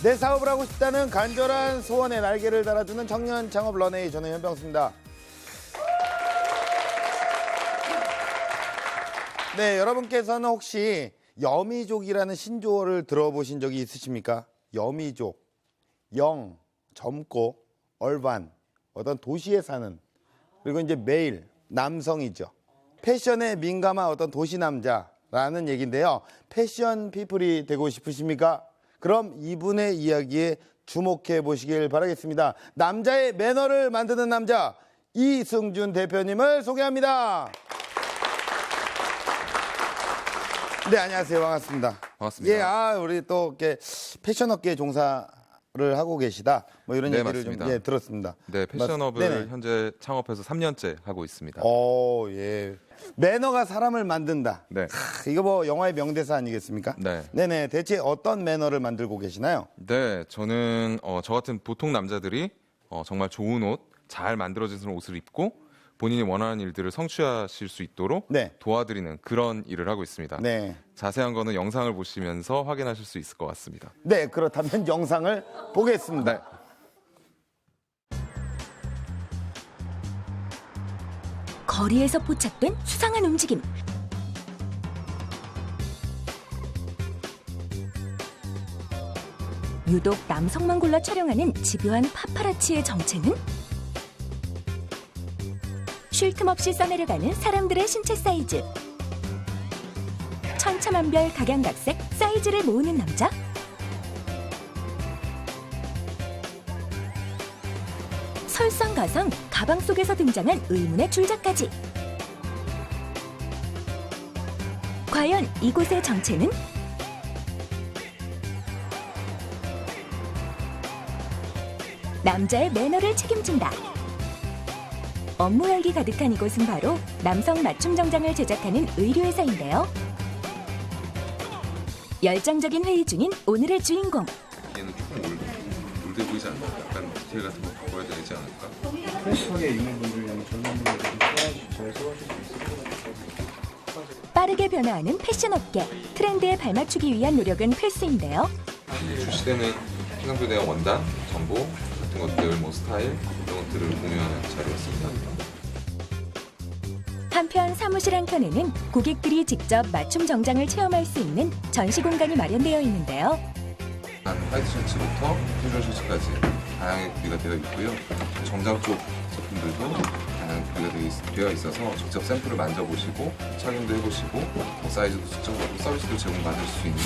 내 사업을 하고 싶다는 간절한 소원에 날개를 달아주는 청년 창업 런웨이, 저는 현병수입니다. 네, 여러분께서는 혹시 여미족이라는 신조어를 들어보신 적이 있으십니까? 여미족, 영, 젊고, 얼반, 어떤 도시에 사는, 그리고 이제 메일, 남성이죠. 패션에 민감한 어떤 도시 남자라는 얘기인데요. 패션 피플이 되고 싶으십니까? 그럼 이분의 이야기에 주목해 보시길 바라겠습니다. 남자의 매너를 만드는 남자, 이승준 대표님을 소개합니다. 네, 안녕하세요. 반갑습니다. 반갑습니다. 예, 우리 또 이렇게 패션 업계에 종사를 하고 계시다. 뭐 이런 네, 얘기를 맞습니다. 좀 들었습니다. 네, 패션업을 네네. 현재 창업해서 3년째 하고 있습니다. 예. 매너가 사람을 만든다. 네. 이거 뭐 영화의 명대사 아니겠습니까? 네. 네네. 대체 어떤 매너를 만들고 계시나요? 네, 저는 저 같은 보통 남자들이 정말 좋은 옷, 잘 만들어진 옷을 입고 본인이 원하는 일들을 성취하실 수 있도록 네. 도와드리는 그런 일을 하고 있습니다. 네. 자세한 거는 영상을 보시면서 확인하실 수 있을 것 같습니다. 네, 그렇다면 영상을 보겠습니다. 네. 거리에서 포착된 수상한 움직임. 유독 남성만 골라 촬영하는 집요한 파파라치의 정체는? 쉴 틈 없이 써내려가는 사람들의 신체 사이즈. 천차만별 각양각색 사이즈를 모으는 남자? 설상가상 가방 속에서 등장한 의문의 줄자까지. 과연 이곳의 정체는? 남자의 매너를 책임진다. 업무 열기 가득한 이곳은 바로 남성 맞춤 정장을 제작하는 의류회사인데요. 열정적인 회의 중인 오늘의 주인공. 얘는 조금 올드 보이지 않나? 약간 디테일 같은 거 바꿔야 되지 않을까? 클래식하게 입는 분들이랑 젊은 분들이 잘 소화하실 수 있을 것 같아요. 빠르게 변화하는 패션 업계. 트렌드에 발맞추기 위한 노력은 필수인데요. 출시되는 해상도에 대한 원단, 정보 같은 것들, 뭐 스타일 이런 것들을 공유하는 자리였습니다. 한편 사무실 한켠에는 고객들이 직접 맞춤 정장을 체험할 수 있는 전시 공간이 마련되어 있는데요. 한 화이트 셔츠부터 캐주얼 셔츠까지 다양하게 구비가 되어 있고요. 정장 쪽 제품들도 다양하게 구비가 되어 있어서 직접 샘플을 만져보시고 착용도 해보시고 뭐 사이즈도 측정하고 서비스도 제공받을 수 있는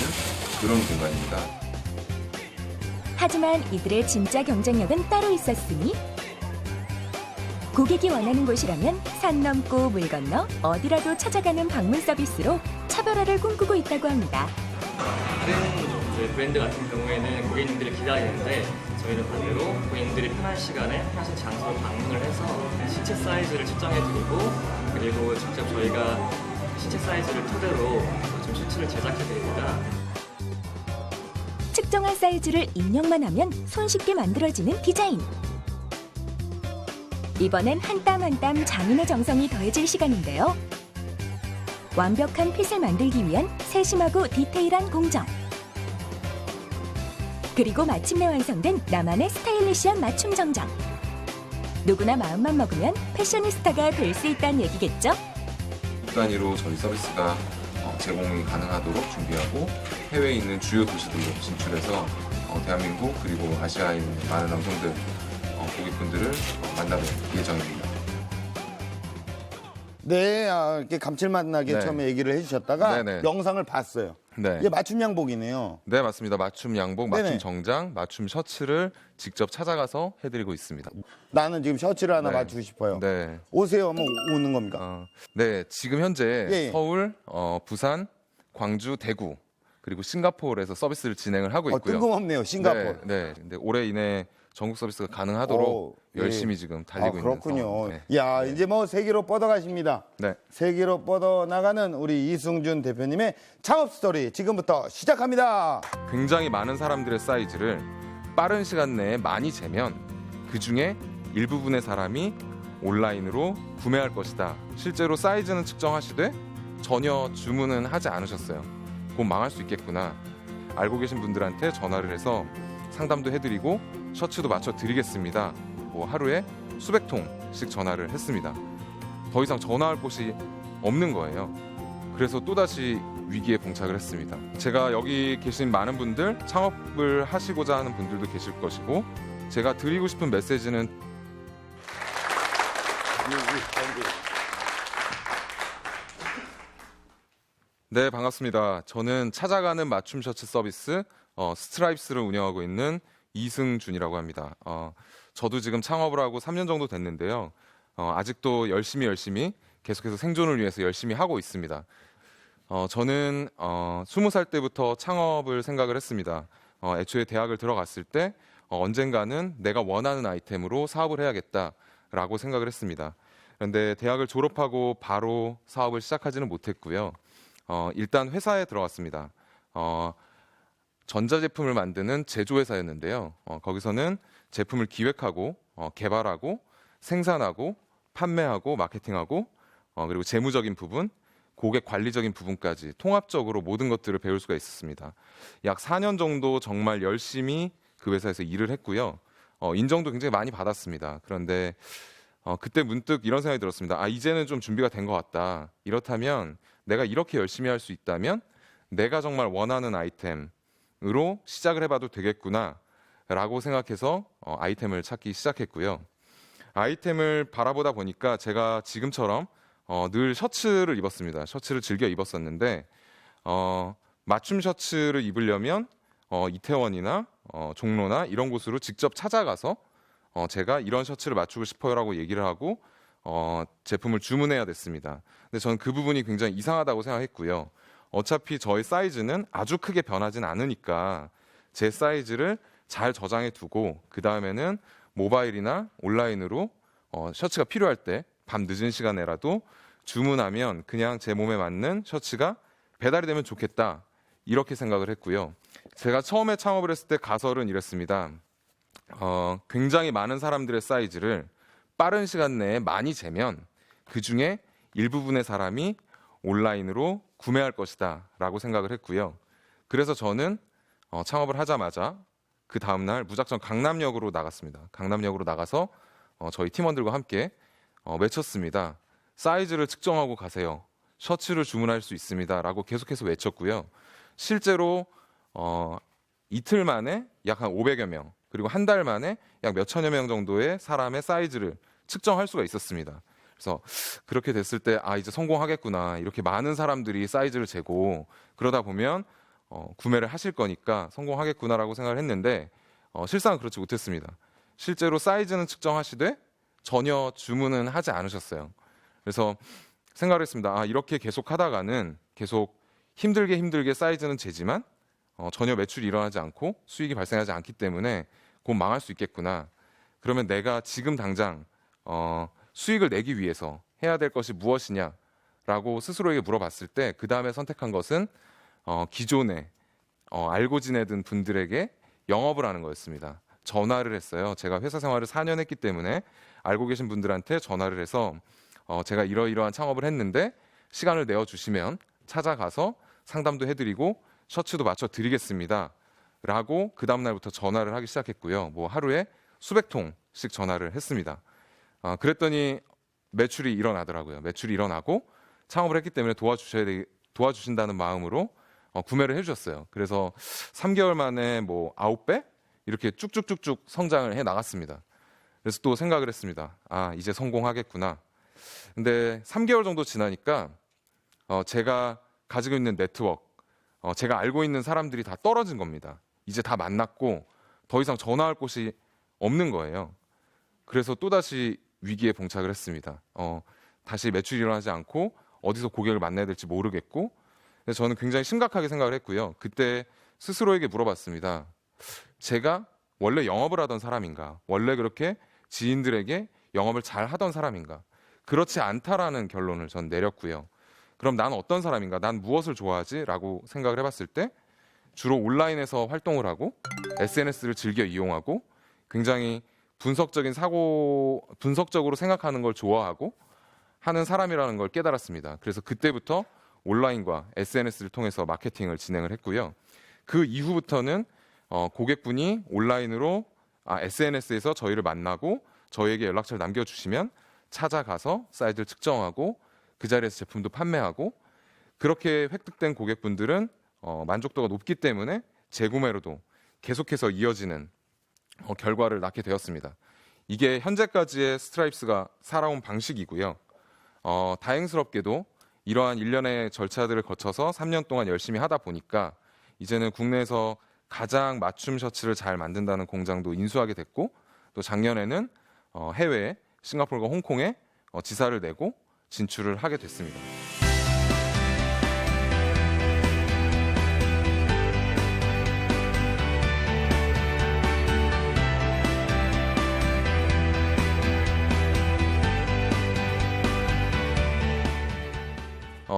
그런 공간입니다. 하지만 이들의 진짜 경쟁력은 따로 있었으니 고객이 원하는 곳이라면 산 넘고 물 건너 어디라도 찾아가는 방문 서비스로 차별화를 꿈꾸고 있다고 합니다. 다른 브랜드 같은 경우에는 고객님들이 기다리는데 저희는 반대로 고객님들이 편한 시간에 편하신 장소로 방문을 해서 신체 사이즈를 측정해드리고 그리고 직접 저희가 신체 사이즈를 토대로 좀 셔츠를 제작해드립니다. 측정한 사이즈를 입력만 하면 손쉽게 만들어지는 디자인. 이번엔 한 땀 한 땀 장인의 정성이 더해질 시간인데요. 완벽한 핏을 만들기 위한 세심하고 디테일한 공정. 그리고 마침내 완성된 나만의 스타일리시한 맞춤 정장. 누구나 마음만 먹으면 패셔니스타가 될 수 있다는 얘기겠죠? 국 단위로 저희 서비스가 제공이 가능하도록 준비하고 해외에 있는 주요 도시들로 진출해서 대한민국 그리고 아시아에 있는 많은 남성들 고객분들을 만나뵐 예정입니다. 네, 이렇게 감칠맛 나게 네. 처음에 얘기를 해주셨다가 네네. 영상을 봤어요. 네. 이게 맞춤 양복이네요. 네, 맞습니다. 맞춤 양복, 맞춤 네네. 정장, 맞춤 셔츠를 직접 찾아가서 해드리고 있습니다. 나는 지금 셔츠를 하나 네. 맞추고 싶어요. 네. 오세요 하면 오는 겁니까? 네, 지금 현재 예. 서울, 부산, 광주, 대구 그리고 싱가포르에서 서비스를 진행을 하고 있고요. 뜬금없네요, 싱가포르. 네. 근데 올해 이내 전국 서비스가 가능하도록 예. 열심히 지금 달리고 있는 그렇군요. 상황입니다. 네. 야, 이제 뭐 세계로 뻗어가십니다. 네. 세계로 뻗어나가는 우리 이승준 대표님의 창업 스토리 지금부터 시작합니다. 굉장히 많은 사람들의 사이즈를 빠른 시간 내에 많이 재면 그 중에 일부분의 사람이 온라인으로 구매할 것이다. 실제로 사이즈는 측정하시되 전혀 주문은 하지 않으셨어요. 곧 망할 수 있겠구나. 알고 계신 분들한테 전화를 해서 상담도 해드리고 셔츠도 맞춰 드리겠습니다. 뭐 하루에 수백 통씩 전화를 했습니다. 더 이상 전화할 곳이 없는 거예요. 그래서 또다시 위기에 봉착을 했습니다. 제가 여기 계신 많은 분들, 창업을 하시고자 하는 분들도 계실 것이고, 제가 드리고 싶은 메시지는 네, 반갑습니다. 저는 찾아가는 맞춤 셔츠 서비스 스트라이프스를 운영하고 있는 이승준이라고 합니다. 저도 지금 창업을 하고 3년 정도 됐는데요. 아직도 열심히 계속해서 생존을 위해서 열심히 하고 있습니다. 저는 20살 때부터 창업을 생각을 했습니다. 애초에 대학을 들어갔을 때 언젠가는 내가 원하는 아이템으로 사업을 해야겠다라고 생각을 했습니다. 그런데 대학을 졸업하고 바로 사업을 시작하지는 못했고요. 일단 회사에 들어갔습니다. 전자제품을 만드는 제조회사였는데요. 거기서는 제품을 기획하고 개발하고 생산하고 판매하고 마케팅하고 그리고 재무적인 부분, 고객 관리적인 부분까지 통합적으로 모든 것들을 배울 수가 있었습니다. 약 4년 정도 정말 열심히 그 회사에서 일을 했고요. 인정도 굉장히 많이 받았습니다. 그런데 그때 문득 이런 생각이 들었습니다. 이제는 좀 준비가 된 것 같다. 이렇다면 내가 이렇게 열심히 할 수 있다면 내가 정말 원하는 아이템으로 시작을 해봐도 되겠구나 라고 생각해서 아이템을 찾기 시작했고요. 아이템을 바라보다 보니까 제가 지금처럼 늘 셔츠를 입었습니다. 셔츠를 즐겨 입었었는데 맞춤 셔츠를 입으려면 이태원이나 종로나 이런 곳으로 직접 찾아가서 제가 이런 셔츠를 맞추고 싶어요라고 얘기를 하고 제품을 주문해야 됐습니다. 근데 저는 그 부분이 굉장히 이상하다고 생각했고요. 어차피 저의 사이즈는 아주 크게 변하진 않으니까 제 사이즈를 잘 저장해 두고 그 다음에는 모바일이나 온라인으로 셔츠가 필요할 때 밤 늦은 시간에라도 주문하면 그냥 제 몸에 맞는 셔츠가 배달이 되면 좋겠다 이렇게 생각을 했고요. 제가 처음에 창업을 했을 때 가설은 이랬습니다. 굉장히 많은 사람들의 사이즈를 빠른 시간 내에 많이 재면 그 중에 일부분의 사람이 온라인으로 구매할 것이다 라고 생각을 했고요. 그래서 저는 창업을 하자마자 그 다음날 무작정 강남역으로 나갔습니다. 강남역으로 나가서 저희 팀원들과 함께 외쳤습니다. 사이즈를 측정하고 가세요. 셔츠를 주문할 수 있습니다 라고 계속해서 외쳤고요. 실제로 이틀 만에 약 한 500여 명 그리고 한 달 만에 약 몇천여 명 정도의 사람의 사이즈를 측정할 수가 있었습니다. 그래서 그렇게 됐을 때 이제 성공하겠구나. 이렇게 많은 사람들이 사이즈를 재고 그러다 보면 구매를 하실 거니까 성공하겠구나라고 생각을 했는데 실상은 그렇지 못했습니다. 실제로 사이즈는 측정하시되 전혀 주문은 하지 않으셨어요. 그래서 생각을 했습니다. 이렇게 계속 하다가는 계속 힘들게 사이즈는 재지만 전혀 매출이 일어나지 않고 수익이 발생하지 않기 때문에 곧 망할 수 있겠구나. 그러면 내가 지금 당장 수익을 내기 위해서 해야 될 것이 무엇이냐라고 스스로에게 물어봤을 때 그 다음에 선택한 것은 기존에 알고 지내던 분들에게 영업을 하는 거였습니다. 전화를 했어요. 제가 회사 생활을 4년 했기 때문에 알고 계신 분들한테 전화를 해서 제가 이러이러한 창업을 했는데 시간을 내어주시면 찾아가서 상담도 해드리고 셔츠도 맞춰 드리겠습니다 라고 그 다음날부터 전화를 하기 시작했고요. 뭐 하루에 수백 통씩 전화를 했습니다. 그랬더니 매출이 일어나더라고요. 매출이 일어나고 창업을 했기 때문에 도와주신다는 마음으로 구매를 해주셨어요. 그래서 3개월 만에 뭐 9배 이렇게 쭉쭉쭉쭉 성장을 해 나갔습니다. 그래서 또 생각을 했습니다. 이제 성공하겠구나. 근데 3개월 정도 지나니까 제가 가지고 있는 네트워크, 제가 알고 있는 사람들이 다 떨어진 겁니다. 이제 다 만났고 더 이상 전화할 곳이 없는 거예요. 그래서 또다시 위기에 봉착을 했습니다. 다시 매출이 일어나지 않고 어디서 고객을 만나야 될지 모르겠고 그래서 저는 굉장히 심각하게 생각을 했고요. 그때 스스로에게 물어봤습니다. 제가 원래 영업을 하던 사람인가? 원래 그렇게 지인들에게 영업을 잘 하던 사람인가? 그렇지 않다라는 결론을 전 내렸고요. 그럼 난 어떤 사람인가? 난 무엇을 좋아하지? 라고 생각을 해봤을 때 주로 온라인에서 활동을 하고 SNS를 즐겨 이용하고 굉장히 분석적으로 생각하는 걸 좋아하고 하는 사람이라는 걸 깨달았습니다. 그래서 그때부터 온라인과 SNS를 통해서 마케팅을 진행을 했고요. 그 이후부터는 고객분이 온라인으로 SNS에서 저희를 만나고 저희에게 연락처를 남겨주시면 찾아가서 사이즈를 측정하고 그 자리에서 제품도 판매하고, 그렇게 획득된 고객분들은 만족도가 높기 때문에 재구매로도 계속해서 이어지는 결과를 낳게 되었습니다. 이게 현재까지의 스트라이프스가 살아온 방식이고요. 다행스럽게도 이러한 일련의 절차들을 거쳐서 3년 동안 열심히 하다 보니까 이제는 국내에서 가장 맞춤 셔츠를 잘 만든다는 공장도 인수하게 됐고, 또 작년에는 해외 싱가포르과 홍콩에 지사를 내고 진출을 하게 됐습니다.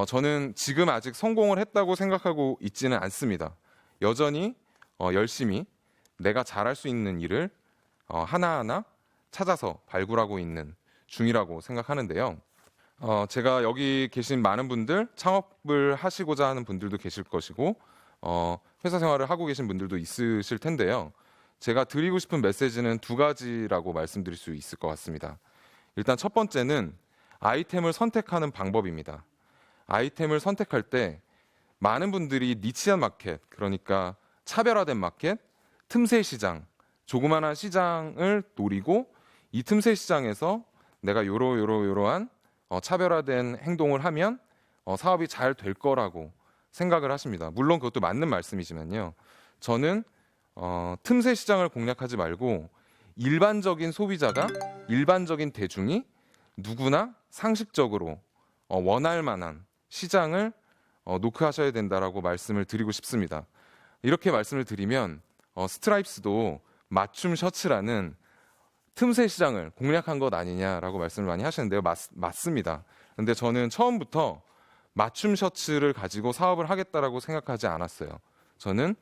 저는 지금 아직 성공을 했다고 생각하고 있지는 않습니다. 여전히 열심히 내가 잘할 수 있는 일을 하나하나 찾아서 발굴하고 있는 중이라고 생각하는데요. 제가 여기 계신 많은 분들, 창업을 하시고자 하는 분들도 계실 것이고 회사 생활을 하고 계신 분들도 있으실 텐데요. 제가 드리고 싶은 메시지는 두 가지라고 말씀드릴 수 있을 것 같습니다. 일단 첫 번째는 아이템을 선택하는 방법입니다. 아이템을 선택할 때 많은 분들이 니치한 마켓, 그러니까 차별화된 마켓, 틈새 시장, 조그마한 시장을 노리고 이 틈새 시장에서 내가 요러한 차별화된 행동을 하면 사업이 잘 될 거라고 생각을 하십니다. 물론 그것도 맞는 말씀이지만요. 저는 틈새 시장을 공략하지 말고 일반적인 소비자가, 일반적인 대중이 누구나 상식적으로 원할 만한 시장을 노크하셔야 된다라고 말씀을 드리고 싶습니다. 이렇게 말씀을 드리면 스트라이프스도 맞춤 셔츠라는 틈새 시장을 공략한 것 아니냐라고 말씀을 많이 하시는데요. 맞습니다. 근데 저는 처음부터 맞춤 셔츠를 가지고 사업을 하겠다라고 생각하지 않았어요. 저는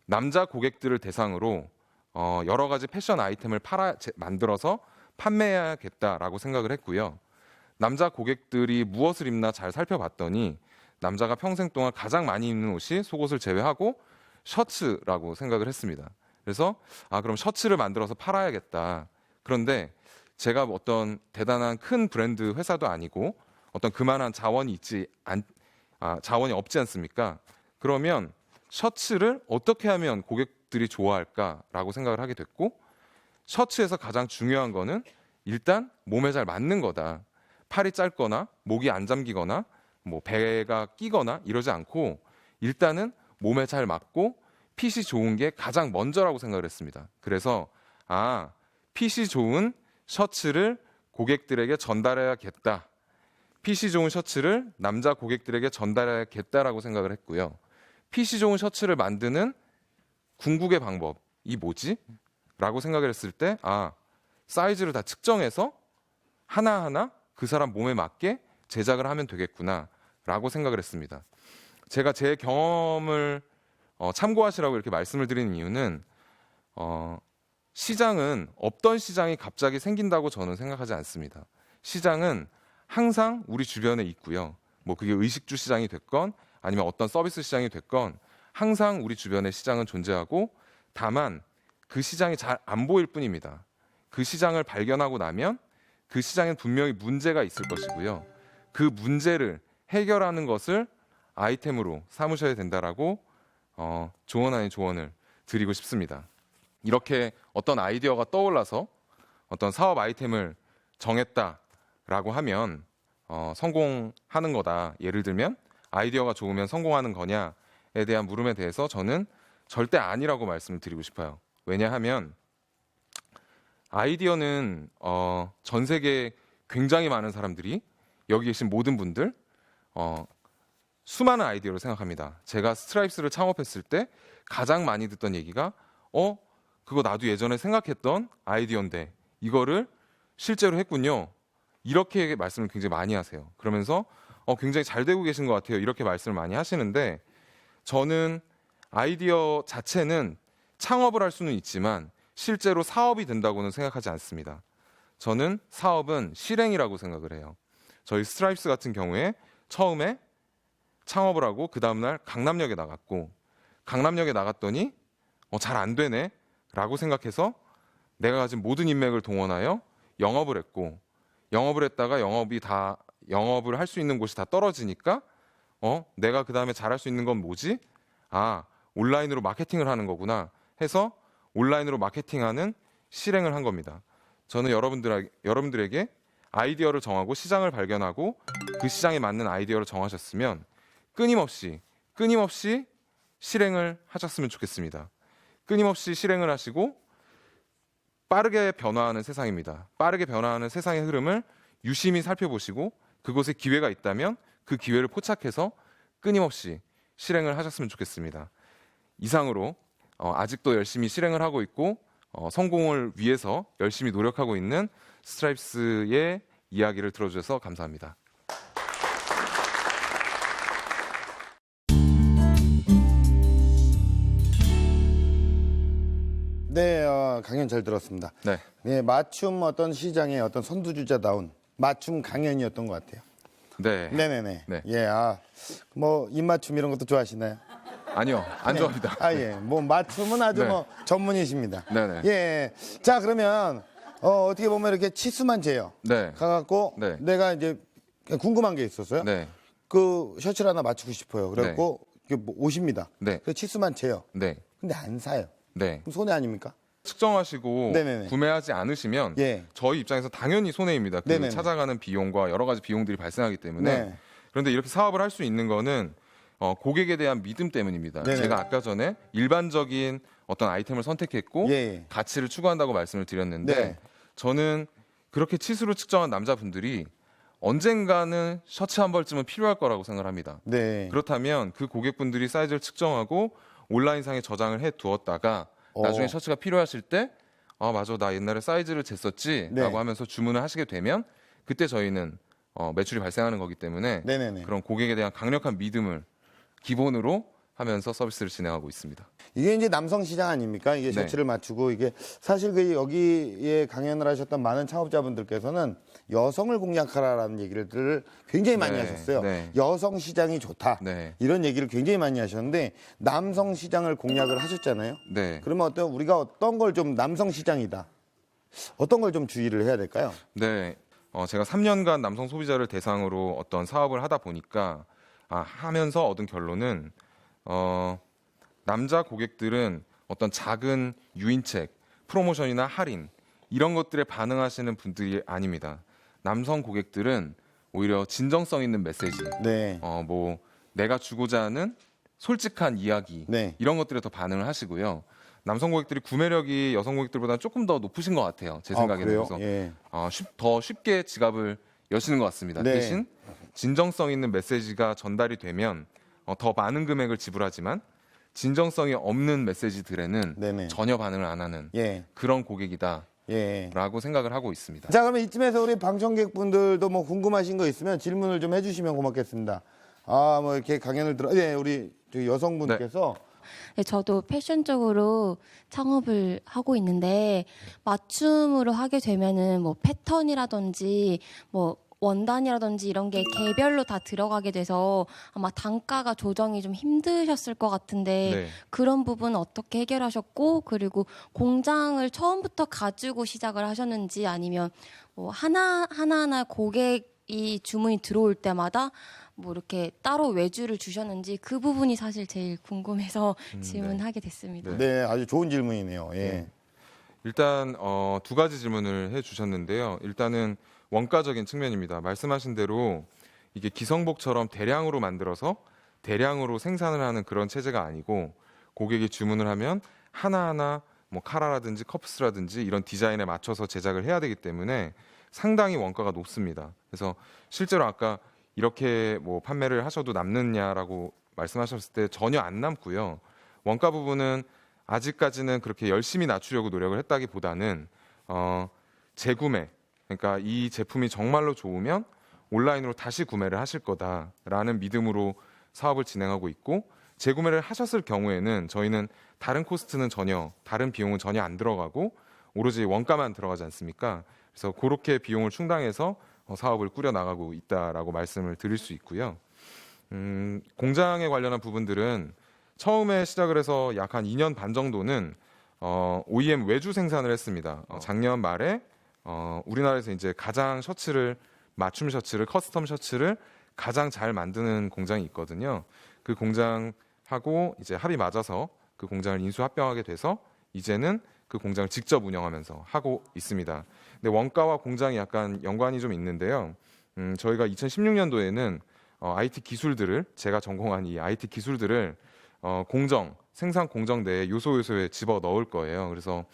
남자 고객들을 대상으로 여러 가지 패션 아이템을 만들어서 판매해야겠다라고 생각을 했고요. 남자 고객들이 무엇을 입나 잘 살펴봤더니 남자가 평생 동안 가장 많이 입는 옷이 속옷을 제외하고 셔츠라고 생각을 했습니다. 그래서 그럼 셔츠를 만들어서 팔아야겠다. 그런데 제가 어떤 대단한 큰 브랜드 회사도 아니고 어떤 그만한 자원이 자원이 없지 않습니까? 그러면 셔츠를 어떻게 하면 고객들이 좋아할까라고 생각을 하게 됐고, 셔츠에서 가장 중요한 거는 일단 몸에 잘 맞는 거다. 팔이 짧거나 목이 안 잠기거나 뭐 배가 끼거나 이러지 않고 일단은 몸에 잘 맞고 핏이 좋은 게 가장 먼저라고 생각을 했습니다. 그래서 핏이 좋은 셔츠를 고객들에게 전달해야겠다. 핏이 좋은 셔츠를 남자 고객들에게 전달해야겠다라고 생각을 했고요. 핏이 좋은 셔츠를 만드는 궁극의 방법이 뭐지? 라고 생각을 했을 때 사이즈를 다 측정해서 하나하나 그 사람 몸에 맞게 제작을 하면 되겠구나 라고 생각을 했습니다. 제가 제 경험을 참고하시라고 이렇게 말씀을 드리는 이유는 시장은 없던 시장이 갑자기 생긴다고 저는 생각하지 않습니다. 시장은 항상 우리 주변에 있고요. 뭐 그게 의식주 시장이 됐건 아니면 어떤 서비스 시장이 됐건 항상 우리 주변에 시장은 존재하고, 다만 그 시장이 잘 안 보일 뿐입니다. 그 시장을 발견하고 나면 그 시장엔 분명히 문제가 있을 것이고요. 그 문제를 해결하는 것을 아이템으로 삼으셔야 된다라고 조언 아닌 조언을 드리고 싶습니다. 이렇게 어떤 아이디어가 떠올라서 어떤 사업 아이템을 정했다라고 하면 성공하는 거다. 예를 들면 아이디어가 좋으면 성공하는 거냐에 대한 물음에 대해서 저는 절대 아니라고 말씀을 드리고 싶어요. 왜냐하면 아이디어는 전 세계 굉장히 많은 사람들이, 여기 계신 모든 분들 수많은 아이디어를 생각합니다. 제가 스트라이프스를 창업했을 때 가장 많이 듣던 얘기가 그거 나도 예전에 생각했던 아이디어인데 이거를 실제로 했군요. 이렇게 말씀을 굉장히 많이 하세요. 그러면서 굉장히 잘 되고 계신 것 같아요. 이렇게 말씀을 많이 하시는데, 저는 아이디어 자체는 창업을 할 수는 있지만 실제로 사업이 된다고는 생각하지 않습니다. 저는 사업은 실행이라고 생각을 해요. 저희 스트라이프스 같은 경우에 처음에 창업을 하고 그 다음날 강남역에 나갔고, 강남역에 나갔더니 잘 안 되네 라고 생각해서 내가 가진 모든 인맥을 동원하여 영업을 했고, 영업을 했다가 영업을 할 수 있는 곳이 다 떨어지니까 내가 그 다음에 잘할 수 있는 건 뭐지? 온라인으로 마케팅을 하는 거구나 해서 온라인으로 마케팅하는 실행을 한 겁니다. 저는 여러분들에게 아이디어를 정하고 시장을 발견하고 그 시장에 맞는 아이디어를 정하셨으면 끊임없이 실행을 하셨으면 좋겠습니다. 끊임없이 실행을 하시고 빠르게 변화하는 세상입니다. 빠르게 변화하는 세상의 흐름을 유심히 살펴보시고 그곳에 기회가 있다면 그 기회를 포착해서 끊임없이 실행을 하셨으면 좋겠습니다. 이상으로 아직도 열심히 실행을 하고 있고 성공을 위해서 열심히 노력하고 있는 스트라이프스의 이야기를 들어주셔서 감사합니다. 네, 강연 잘 들었습니다. 네. 네, 맞춤 어떤 시장의 어떤 선두주자다운 맞춤 강연이었던 것 같아요. 네. 네네네. 네. 예, 뭐 입맞춤 이런 것도 좋아하시나요? 아니요, 안 좋아합니다. 예, 뭐 맞춤은 아주 네. 뭐 전문이십니다. 네네. 예, 자 그러면 어떻게 보면 이렇게 치수만 재요. 네. 가갖고 네. 내가 이제 궁금한 게 있었어요. 네. 그 셔츠를 하나 맞추고 싶어요. 그래갖고 이게 뭐 옷입니다. 네. 그 치수만 재요. 네. 근데 안 사요. 네. 그럼 손해 아닙니까? 측정하시고 네네네. 구매하지 않으시면 예. 저희 입장에서 당연히 손해입니다. 그 네네네. 찾아가는 비용과 여러 가지 비용들이 발생하기 때문에. 네. 그런데 이렇게 사업을 할 수 있는 거는 고객에 대한 믿음 때문입니다. 네네. 제가 아까 전에 일반적인 어떤 아이템을 선택했고 예. 가치를 추구한다고 말씀을 드렸는데 네. 저는 그렇게 치수로 측정한 남자분들이 언젠가는 셔츠 한 벌쯤은 필요할 거라고 생각을 합니다. 네. 그렇다면 그 고객분들이 사이즈를 측정하고 온라인상에 저장을 해 두었다가 나중에 셔츠가 필요하실 때 맞아, 나 옛날에 사이즈를 쟀었지 네. 라고 하면서 주문을 하시게 되면 그때 저희는 매출이 발생하는 거기 때문에 네네네. 그런 고객에 대한 강력한 믿음을 기본으로 하면서 서비스를 진행하고 있습니다. 이게 이제 남성 시장 아닙니까? 이게 네. 셔츠를 맞추고 이게 사실 그 여기에 강연을 하셨던 많은 창업자분들께서는 여성을 공략하라라는 얘기를 굉장히 많이 네, 하셨어요. 네. 여성 시장이 좋다. 네. 이런 얘기를 굉장히 많이 하셨는데 남성 시장을 공략을 하셨잖아요. 네. 그러면 우리가 어떤 걸 좀 남성 시장이다. 어떤 걸 좀 주의를 해야 될까요? 네. 제가 3년간 남성 소비자를 대상으로 어떤 사업을 하다 보니까 하면서 얻은 결론은 남자 고객들은 어떤 작은 유인책, 프로모션이나 할인 이런 것들에 반응하시는 분들이 아닙니다. 남성 고객들은 오히려 진정성 있는 메시지, 네. 뭐 내가 주고자 하는 솔직한 이야기 네. 이런 것들에 더 반응을 하시고요. 남성 고객들이 구매력이 여성 고객들보다 조금 더 높으신 것 같아요. 제 생각에는. 그래요? 그래서 예. 더 쉽게 지갑을 여시는 것 같습니다. 네. 대신 진정성 있는 메시지가 전달이 되면 더 많은 금액을 지불하지만 진정성이 없는 메시지들에는 네네. 전혀 반응을 안 하는 예. 그런 고객이다라고 예. 생각을 하고 있습니다. 자, 그러면 이쯤에서 우리 방청객분들도 뭐 궁금하신 거 있으면 질문을 좀 해주시면 고맙겠습니다. 뭐 이렇게 강연을 우리 저기 여성분께서 네, 저도 패션 쪽으로 창업을 하고 있는데 맞춤으로 하게 되면은 뭐 패턴이라든지 뭐 원단이라든지 이런 게 개별로 다 들어가게 돼서 아마 단가가 조정이 좀 힘드셨을 것 같은데 네. 그런 부분 어떻게 해결하셨고 그리고 공장을 처음부터 가지고 시작을 하셨는지 아니면 뭐 하나하나 고객이 주문이 들어올 때마다 뭐 이렇게 따로 외주를 주셨는지 그 부분이 사실 제일 궁금해서 질문하게 됐습니다. 네, 아주 좋은 질문이네요. 예. 일단 두 가지 질문을 해주셨는데요. 일단은 원가적인 측면입니다. 말씀하신 대로 이게 기성복처럼 대량으로 만들어서 대량으로 생산을 하는 그런 체제가 아니고 고객이 주문을 하면 하나하나 뭐 카라라든지 커프스라든지 이런 디자인에 맞춰서 제작을 해야 되기 때문에 상당히 원가가 높습니다. 그래서 실제로 아까 이렇게 뭐 판매를 하셔도 남느냐라고 말씀하셨을 때 전혀 안 남고요. 원가 부분은 아직까지는 그렇게 열심히 낮추려고 노력을 했다기보다는 재구매, 그러니까 이 제품이 정말로 좋으면 온라인으로 다시 구매를 하실 거다라는 믿음으로 사업을 진행하고 있고 재구매를 하셨을 경우에는 저희는 다른 코스트는 다른 비용은 전혀 안 들어가고 오로지 원가만 들어가지 않습니까? 그래서 그렇게 비용을 충당해서 사업을 꾸려나가고 있다라고 말씀을 드릴 수 있고요. 공장에 관련한 부분들은 처음에 시작을 해서 약 한 2년 반 정도는 OEM 외주 생산을 했습니다. 작년 말에 우리나라에서 이제 가장 맞춤 셔츠를 커스텀 셔츠를 가장 잘 만드는 공장이 있거든요. 그 공장하고 이제 합이 맞아서 그 공장을 인수 합병하게 돼서 이제는 그 공장을 직접 운영하면서 하고 있습니다. 근데 원가와 공장이 약간 연관이 좀 있는데요. 저희가 2016년도에는 IT 기술들을 제가 전공한 이 IT 기술들을 생산 공정 내에 요소에 집어 넣을 거예요. 그래서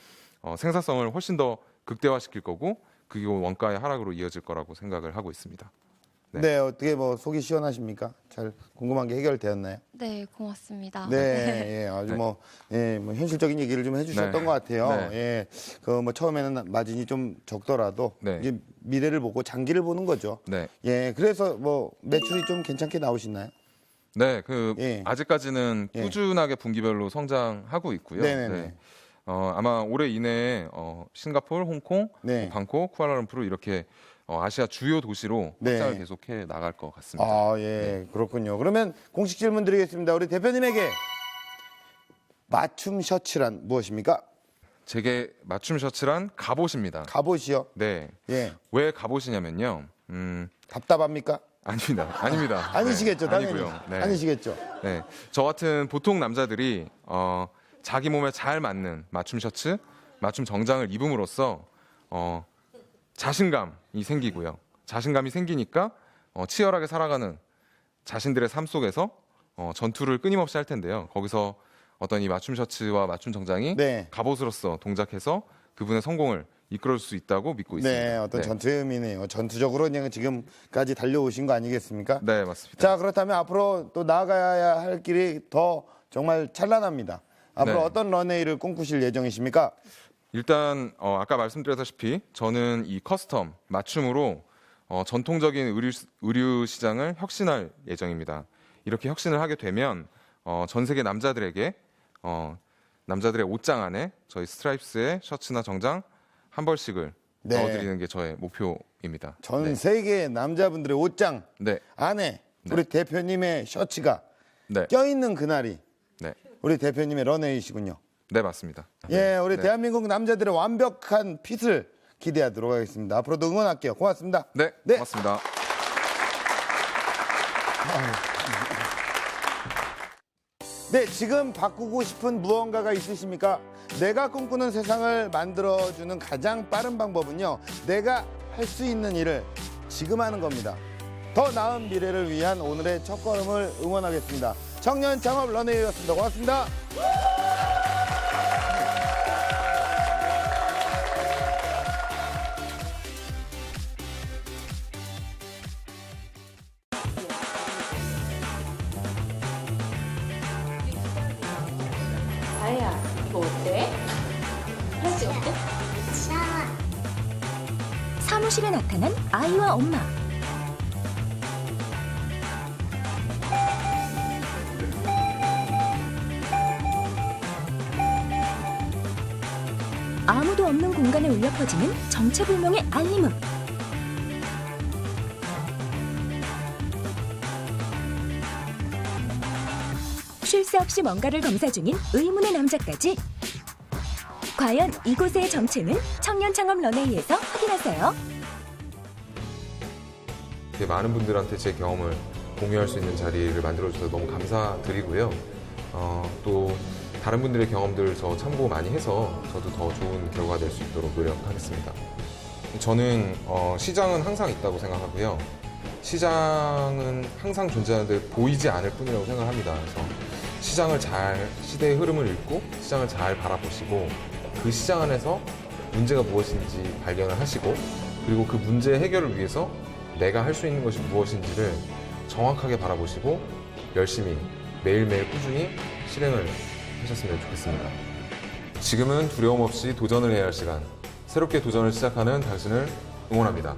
생산성을 훨씬 더 극대화시킬 거고 그게 원가의 하락으로 이어질 거라고 생각을 하고 있습니다. 네. 네, 어떻게 뭐 속이 시원하십니까? 잘 궁금한 게 해결되었나요? 네, 고맙습니다. 네, 예, 아주 뭐 현실적인 얘기를 좀 해주셨던 네. 것 같아요. 네. 예, 그 뭐 처음에는 마진이 좀 적더라도 네. 이제 미래를 보고 장기를 보는 거죠. 네. 예, 그래서 뭐 매출이 좀 괜찮게 나오시나요? 네, 예. 아직까지는 예. 꾸준하게 분기별로 성장하고 있고요. 네네네. 네. 아마 올해 이내에 싱가포르, 홍콩, 네. 방콕, 쿠알라룸푸르 이렇게 아시아 주요 도시로 네. 확장을 계속해 나갈 것 같습니다. 아, 예, 그렇군요. 그러면 공식 질문 드리겠습니다. 우리 대표님에게 맞춤 셔츠란 무엇입니까? 제게 맞춤 셔츠란 갑옷입니다. 갑옷이요? 네, 예, 왜 갑옷이냐면요. 답답합니까? 아닙니다. 아니시겠죠, 네, 당연히. 아니고요. 네. 아니시겠죠. 네, 저 같은 보통 남자들이 자기 몸에 잘 맞는 맞춤 셔츠, 맞춤 정장을 입음으로써 자신감이 생기고요. 자신감이 생기니까 치열하게 살아가는 자신들의 삶 속에서 전투를 끊임없이 할 텐데요. 거기서 어떤 이 맞춤 셔츠와 맞춤 정장이 네. 갑옷으로서 동작해서 그분의 성공을 이끌어줄 수 있다고 믿고 있습니다. 네, 어떤 전투의 의미네요. 전투적으로 그냥 지금까지 달려오신 거 아니겠습니까? 네, 맞습니다. 자, 그렇다면 앞으로 또 나아가야 할 길이 더 정말 찬란합니다. 앞으로 네. 어떤 런웨이를 꿈꾸실 예정이십니까? 일단 아까 말씀드렸다시피 저는 이 커스텀 맞춤으로 전통적인 의류 시장을 혁신할 예정입니다. 이렇게 혁신을 하게 되면 전 세계 남자들에게 남자들의 옷장 안에 저희 스트라이프스의 셔츠나 정장 한 벌씩을 네. 넣어드리는 게 저의 목표입니다. 전 네. 세계 남자분들의 옷장 네. 안에 우리 대표님의 셔츠가 네. 껴있는 그날이 네. 우리 대표님의 런웨이시군요. 네, 맞습니다. 예, 우리 네. 대한민국 남자들의 완벽한 핏을 기대하도록 하겠습니다. 앞으로도 응원할게요. 고맙습니다. 네, 네. 고맙습니다. 네, 지금 바꾸고 싶은 무언가가 있으십니까? 내가 꿈꾸는 세상을 만들어주는 가장 빠른 방법은요, 내가 할 수 있는 일을 지금 하는 겁니다. 더 나은 미래를 위한 오늘의 첫걸음을 응원하겠습니다. 청년 창업 런웨이였습니다. 고맙습니다. 아야, 이거 어때? 할지 어때? 사무실에 나타난 아이와 엄마. 아무도 없는 공간에 울려 퍼지는 정체불명의 알림음. 쉴 새 없이 뭔가를 검사 중인 의문의 남자까지. 과연 이곳의 정체는 청년 창업 런웨이에서 확인하세요. 이렇게 많은 분들한테 제 경험을 공유할 수 있는 자리를 만들어주셔서 너무 감사드리고요. 또 다른 분들의 경험들 저 참고 많이 해서 저도 더 좋은 결과가 될 수 있도록 노력하겠습니다. 저는 시장은 항상 있다고 생각하고요. 시장은 항상 존재하는데 보이지 않을 뿐이라고 생각합니다. 그래서 시대의 흐름을 읽고 시장을 잘 바라보시고 그 시장 안에서 문제가 무엇인지 발견을 하시고 그리고 그 문제 해결을 위해서 내가 할 수 있는 것이 무엇인지를 정확하게 바라보시고 열심히 매일매일 꾸준히 실행을 하셨으면 좋겠습니다. 지금은 두려움 없이 도전을 해야 할 시간. 새롭게 도전을 시작하는 당신을 응원합니다.